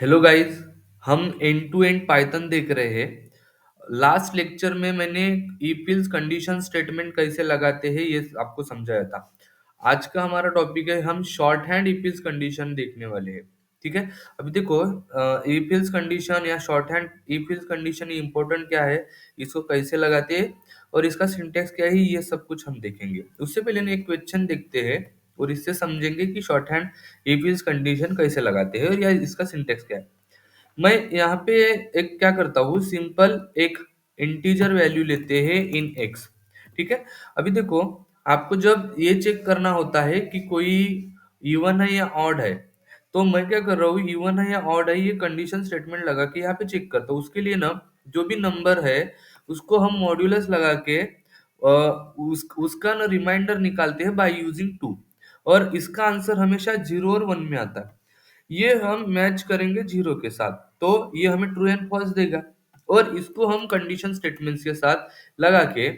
Hello guys. हम and to and Python देख रहे हैं। लास्ट लेक्चर में मैंने इफ कंडीशन स्टेटमेंट कैसे लगाते हैं ये आपको समझाया था। आज का हमारा टॉपिक है, हम शॉर्ट हैंड इफ कंडीशन देखने वाले हैं। ठीक है। अभी देखो, इफ कंडीशन या short hand if condition important क्या है, इसको कैसे लगाते हैं और इसका सिंटेक्स क्या है, ये सब कुछ हम देखेंगे। उससे पहले ना एक क्वेश्चन देखते हैं और इससे समझेंगे कि short hand if is condition कैसे लगाते हैं और या इसका सिंटेक्स क्या है। मैं यहाँ पे एक क्या करता हूँ, सिंपल एक इंटीजर वैल्यू लेते हैं इन एक्स। ठीक है। अभी देखो, आपको जब ये चेक करना होता है कि कोई इवन है या ऑड है, तो मैं क्या कर रहा हूँ, इवन है या ऑड है ये कंडीशन स्टेटमेंट लगा के यहाँ पे चेक करता हूँ। उसके लिए ना, जो भी नंबर है उसको हम मॉड्यूलस लगा के उसका ना रिमाइंडर निकालते हैं बाय यूजिंग टू, और इसका आंसर हमेशा 0 और 1 में आता है। ये हम मैच करेंगे 0 के साथ, तो ये हमें ट्रू एंड फॉल्स देगा। और इसको हम कंडीशन स्टेटमेंट्स के साथ लगा के,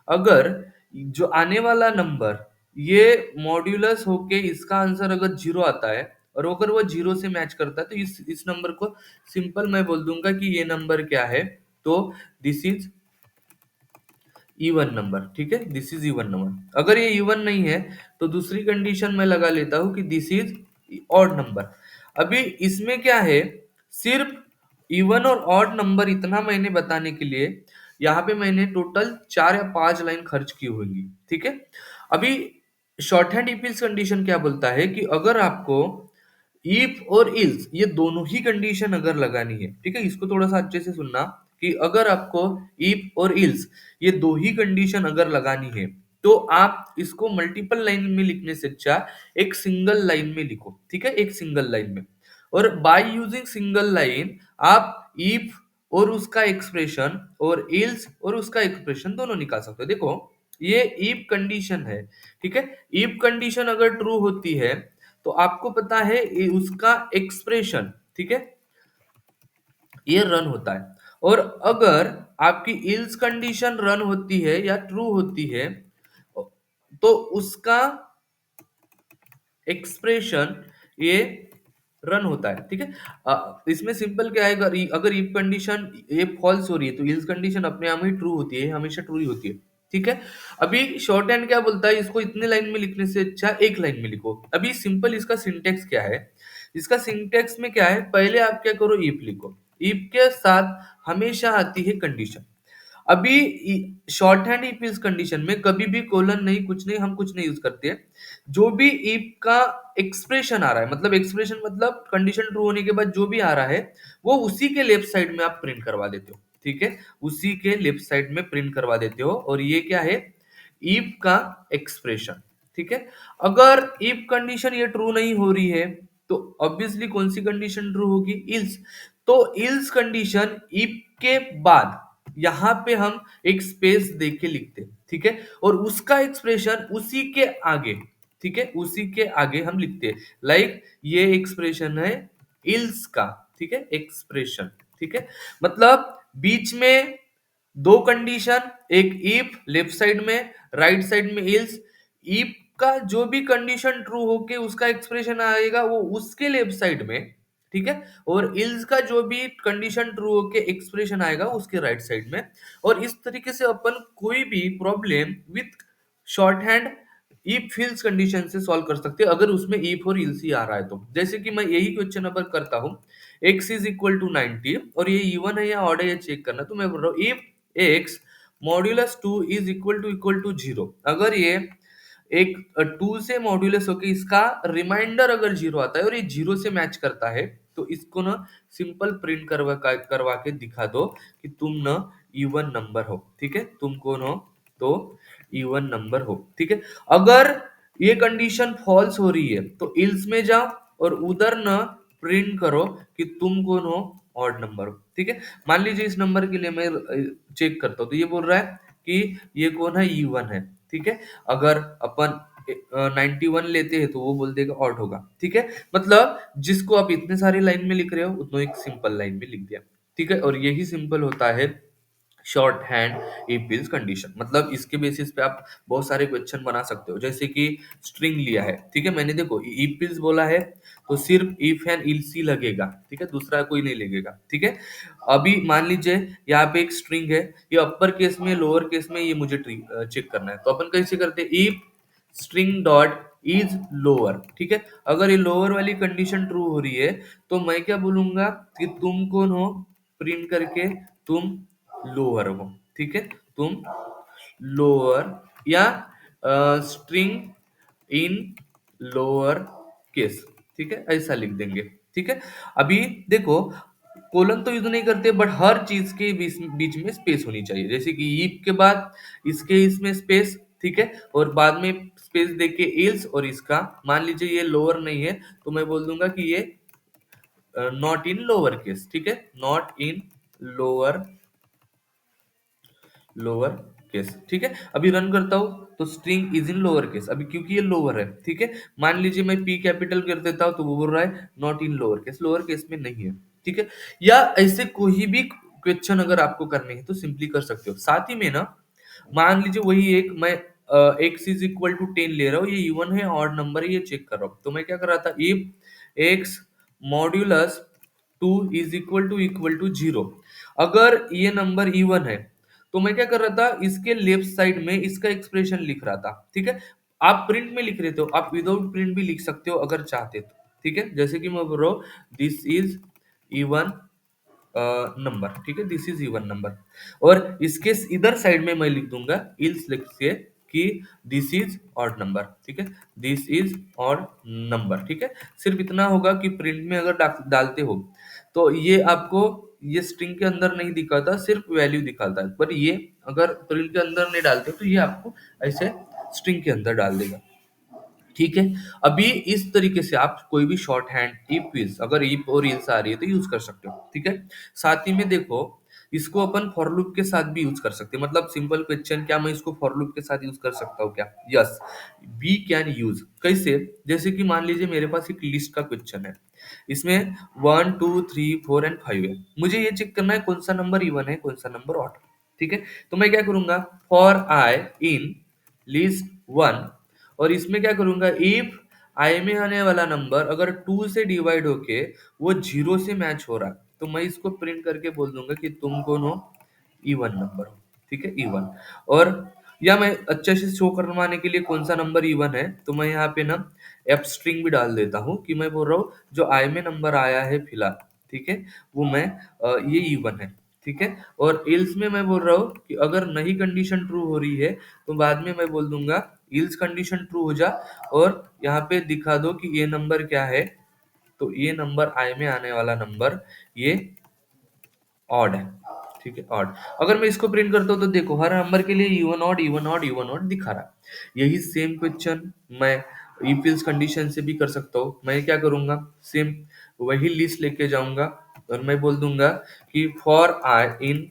अगर जो आने वाला नंबर ये मॉड्यूलस होके इसका आंसर अगर 0 आता है और अगर वो 0 से मैच करता है, तो इस नंबर को सिंपल मैं बोल दूंगा कि ये नंबर क्या है। तो दिस इज इवन नंबर। ठीक है, दिस इज इवन नंबर। अगर ये इवन नहीं है तो दूसरी कंडीशन मैं लगा लेता हूं कि दिस इज ऑड नंबर। अभी इसमें क्या है, सिर्फ इवन और ऑड नंबर इतना मैंने बताने के लिए यहाँ पे मैंने टोटल 4 या 5 लाइन खर्च की होंगी। ठीक है। अभी शॉर्ट हैंड इफ कंडीशन क्या बोलता है कि अगर आपको इफ और इल्स ये दोनों ही कंडीशन अगर लगानी है, ठीक है, इसको थोड़ा सा अच्छे से सुनना, कि अगर आपको इफ और इल्स ये दो ही कंडीशन अगर लगानी है, तो आप इसको मल्टीपल लाइन में लिखने से अच्छा एक सिंगल लाइन में लिखो। ठीक है, एक सिंगल लाइन में। और बाय यूजिंग सिंगल लाइन आप इफ और उसका एक्सप्रेशन और इल्स और उसका एक्सप्रेशन दोनों निकाल सकते हो। देखो, ये इफ कंडीशन है। ठीक है। इफ कंडीशन अगर ट्रू होती है तो आपको पता है ये उसका एक्सप्रेशन, ठीक है, ये रन होता है। और अगर आपकी इल्स कंडीशन रन होती है या ट्रू होती है, तो उसका एक्सप्रेशन ये रन होता है। ठीक है। इसमें सिंपल क्या है, अगर इफ कंडीशन ये फॉल्स हो रही है तो इल्स कंडीशन अपने आप ही ट्रू होती है, हमेशा ट्रू ही होती है। ठीक है। अभी शॉर्ट हैंड क्या बोलता है, इसको इतने लाइन में लिखने से अच्छा एक लाइन में लिखो। अभी सिंपल इसका सिंटेक्स क्या है, इसका सिंटेक्स में क्या है, पहले आप क्या करो, इफ लिखो। इफ के साथ हमेशा आती है कंडीशन। अभी शॉर्ट हैंड इफ इस कंडीशन में कभी भी कोलन नहीं, कुछ नहीं, हम कुछ नहीं यूज करते हैं। जो भी इफ का एक्सप्रेशन आ रहा है, मतलब एक्सप्रेशन मतलब कंडीशन ट्रू होने के बाद जो भी आ रहा है, वो उसी के लेफ्ट साइड में आप प्रिंट करवा देते हो। ठीक है, उसी के लेफ्ट साइड में प्रिंट करवा देते हो, और ये क्या है, इफ का एक्सप्रेशन। ठीक है। अगर इफ कंडीशन ये ट्रू नहीं हो रही है, तो ऑब्वियसली कौन सी कंडीशन ट्रू होगी, इल्स। तो इल्स कंडीशन इफ के बाद यहां पे हम एक स्पेस दे के लिखते हैं। ठीक है। और उसका एक्सप्रेशन उसी के आगे, ठीक है, उसी के आगे हम लिखते हैं। लाइक ये एक्सप्रेशन है इल्स का। ठीक है, एक्सप्रेशन। ठीक है। मतलब बीच में दो कंडीशन, एक इफ लेफ्ट साइड में, राइट साइड में इल्स। इफ का जो भी कंडीशन ट्रू होके उसका एक्सप्रेशन आएगा वो उसके लेफ्ट साइड में। ठीक है। और इल्स का जो भी कंडीशन ट्रू होके एक्सप्रेशन आएगा उसके राइट साइड में। और इस तरीके से अपन कोई भी problem with shorthand if फिल्स कंडीशन से सॉल्व कर सकते हैं, अगर उसमें इफ और इल्स ही आ रहा है तो। जैसे कि मैं यही क्वेश्चन अगर करता हूँ, x इज इक्वल टू 90 और ये इवन है या ऑड है ये चेक करना, तो मैं बोल रहा हूँ if x modulus 2 is equal to 0। अगर ये एक 2 से मॉड्यूलस होके इसका रिमाइंडर अगर 0 आता है और ये 0 से मैच करता है, तो इसको ना सिंपल प्रिंट करवा के दिखा दो कि तुम ना इवन नंबर हो। ठीक है, तुम कौन हो, तो इवन नंबर हो। ठीक है। अगर ये कंडीशन फॉल्स हो रही है तो इल्स में जाओ और उधर ना प्रिंट करो कि तुम कौन हो, ऑड नंबर हो। ठीक है। मान लीजिए इस नंबर के लिए मैं चेक करता हूँ, तो ये बोल रहा है कि ये कौन है, इवन है। ठीक है। अगर अपन 91 लेते हैं तो वो बोल देगा ऑड होगा। ठीक है। मतलब जिसको आप इतने सारी लाइन में लिख रहे हो उतना एक सिंपल लाइन में लिख दिया। ठीक है। और यही सिंपल होता है short hand if ills condition. मतलब इसके बेसिस पे आप बहुत सारे क्वेश्चन बना सकते हो। जैसे कि स्ट्रिंग लिया है, ठीक है, मैंने देखो इफ इल्स बोला है, तो सिर्फ इफ एंड इल्स ही लगेगा, ठीक है, दूसरा कोई नहीं लगेगा, ठीक है। अभी मान लीजिए यहाँ पे एक स्ट्रिंग है, ये अपर केस में लोअर केस में, ये मुझे चेक करना है, तो अपन कैसे करते हैं, if string dot is lower, ठीक है। अगर ये लोअर वाली कंडीशन ट्रू हो रही है तो मैं क्या बोलूंगा कि तुम कौन हो, प्रिंट करके तुम लोअर हो, ठीक है, तुम लोअर, या स्ट्रिंग इन लोअर केस, ठीक है, ऐसा लिख देंगे, ठीक है। अभी देखो, कोलन तो यूज नहीं करते, बट हर चीज के बीच बीच में स्पेस होनी चाहिए, जैसे कि ईफ के बाद इसके इसमें स्पेस, ठीक है, और बाद में स्पेस देके एल्स, और इसका मान लीजिए ये लोअर नहीं है तो मैं बोल दूंगा कि ये नॉट इन लोअर केस, ठीक है, not in lower lower case, ठीक है। अभी रन करता हूं तो string is in lower case, अभी क्योंकि ये लोअर है, ठीक है। मान लीजिए मैं पी कैपिटल कर देता हूं तो वो बोल रहा है नॉट इन लोअर केस में नहीं है, ठीक है। या ऐसे कोई भी क्वेश्चन अगर आपको करने हैं तो सिंपली कर सकते हो। साथ ही में ना, मान लीजिए वही एक मैं एक्स इज इक्वल टू 10 ले रहा हूँ, ये इवन है ऑड नंबर है, ये चेक कर रहा हूँ, तो मैं क्या कर रहा था, if X modulus 2 is equal to 0, अगर ये नंबर इवन है तो मैं क्या कर रहा था, इसके लेफ्ट साइड में इसका एक्सप्रेशन लिख रहा था, ठीक है। आप प्रिंट में लिख रहे थे, आप विदाउट प्रिंट भी लिख सकते हो अगर चाहते तो, ठीक है। जैसे कि मैं बोल रहा हूँ दिस इज इवन नंबर, ठीक है, दिस इज इवन नंबर, और इसके इधर साइड में मैं लिख दूंगा इल्स लिख के कि दिस इज ऑड नंबर, ठीक है, दिस इज ऑड नंबर, ठीक है। सिर्फ इतना होगा कि प्रिंट में अगर डालते हो तो ये आपको ये स्ट्रिंग के अंदर नहीं दिखाता, सिर्फ वैल्यू दिखाता है, पर ये अगर प्रिंट के अंदर नहीं डालते तो ये आपको ऐसे स्ट्रिंग के अंदर डाल देगा, ठीक है। अभी इस तरीके से आप कोई भी शॉर्ट हैंड इफ इज, अगर इफ और इल्स आ रही है तो यूज कर सकते हो, ठीक है। साथ ही में देखो, इसको अपन फॉर लूप के साथ भी यूज कर सकते हैं, मतलब सिंपल क्वेश्चन, क्या मैं इसको फॉर लूप के साथ यूज कर सकता हूँ क्या, यस, वी कैन यूज। कैसे, जैसे कि मान लीजिए मेरे पास एक लिस्ट का क्वेश्चन है, इसमें 1 2 3 4 एंड 5 है, मुझे ये चेक करना है कौन सा नंबर इवन है कौन सा नंबर ऑड, ठीक है। तो मैं क्या करूंगा, फॉर आई इन लिस्ट 1, और इसमें क्या करूंगा, इफ आई में आने वाला नंबर अगर 2 से डिवाइड होके वो 0 से मैच हो रहा है तो मैं इसको प्रिंट करके बोल दूंगा कि तुम कौन हो, इवन नंबर हो, ठीक है, इवन। और या मैं अच्छे से शो करवाने के लिए कौन सा नंबर इवन है तो मैं यहाँ पे ना एफ स्ट्रिंग भी डाल देता हूँ कि मैं बोल रहा हूँ जो आई में नंबर आया है फिलहाल, ठीक है, वो मैं ये इवन है, ठीक है। और एल्स में मैं बोल रहा हूँ कि अगर नहीं कंडीशन ट्रू हो रही है तो बाद में मैं बोल दूंगा इल्स कंडीशन ट्रू हो जा, और यहाँ पे दिखा दो कि ये नंबर क्या है, तो ये नंबर आई में आने वाला नंबर ये ऑड है, ठीक है, ऑड। अगर मैं इसको प्रिंट करता हूँ तो देखो हर नंबर के लिए even odd even odd even odd दिखा रहा है। यही सेम क्वेश्चन मैं इफ एल्स कंडीशन से भी कर सकता हूँ। मैं क्या करूंगा, सेम वही लिस्ट लेके जाऊंगा और मैं बोल दूंगा कि फॉर आई इन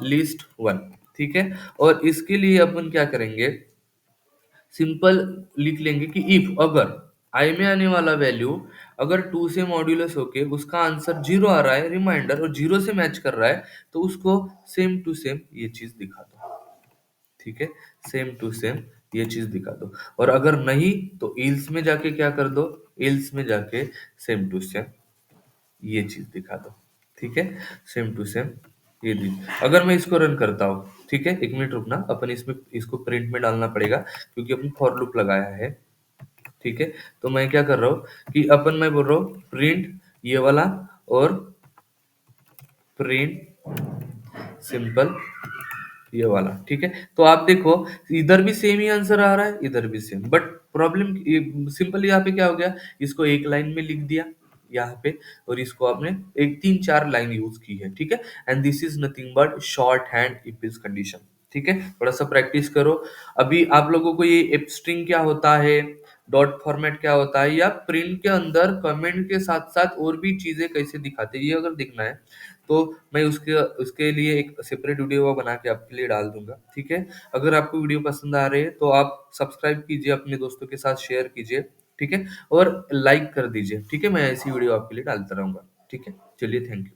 लिस्ट 1, ठीक है। और इसके लिए अपन क्या करेंगे, सिंपल लिख लेंगे कि इफ अगर आई में आने वाला वैल्यू अगर 2 से मॉड्यूलस होके उसका आंसर 0 आ रहा है रिमाइंडर और 0 से मैच कर रहा है तो उसको सेम टू सेम ये चीज दिखा दो, ठीक है, सेम टू सेम ये चीज दिखा दो। और अगर नहीं तो एल्स में जाके क्या कर दो, एल्स में जाके सेम टू सेम ये चीज दिखा दो, ठीक है, सेम टू सेम ये दी। अगर मैं इसको रन करता हूँ, ठीक है, 1 मिनट रुकना, अपन इसमें इसको प्रिंट में डालना पड़ेगा क्योंकि अपन फॉर लूप लगाया है, ठीक है। तो मैं क्या कर रहा हूँ कि अपन मैं बोल रहा हूँ प्रिंट ये वाला और प्रिंट सिंपल ये वाला, ठीक है। तो आप देखो इधर भी सेम ही आंसर आ रहा है इधर भी सेम, बट प्रॉब्लम सिंपल यहाँ पे क्या हो गया, इसको एक लाइन में लिख दिया यहाँ पे और इसको आपने एक 3 4 लाइन यूज की है, ठीक है। And this is nothing but short hand if is condition, ठीक है। थोड़ा सा प्रैक्टिस करो। अभी आप लोगों को ये एप स्ट्रिंग क्या होता है, डॉट फॉर्मेट क्या होता है, या प्रिंट के अंदर कमेंट के साथ साथ और भी चीजें कैसे दिखाते हैं ये अगर देखना है तो मैं उसके उसके लिए एक सेपरेट वीडियो बना के आपके लिए डाल दूंगा, ठीक है। अगर आपको वीडियो पसंद आ रही है तो आप सब्सक्राइब कीजिए, अपने दोस्तों के साथ शेयर कीजिए, ठीक है, और लाइक कर दीजिए, ठीक है। मैं ऐसी वीडियो आपके लिए डालता रहूंगा, ठीक है। चलिए, थैंक यू।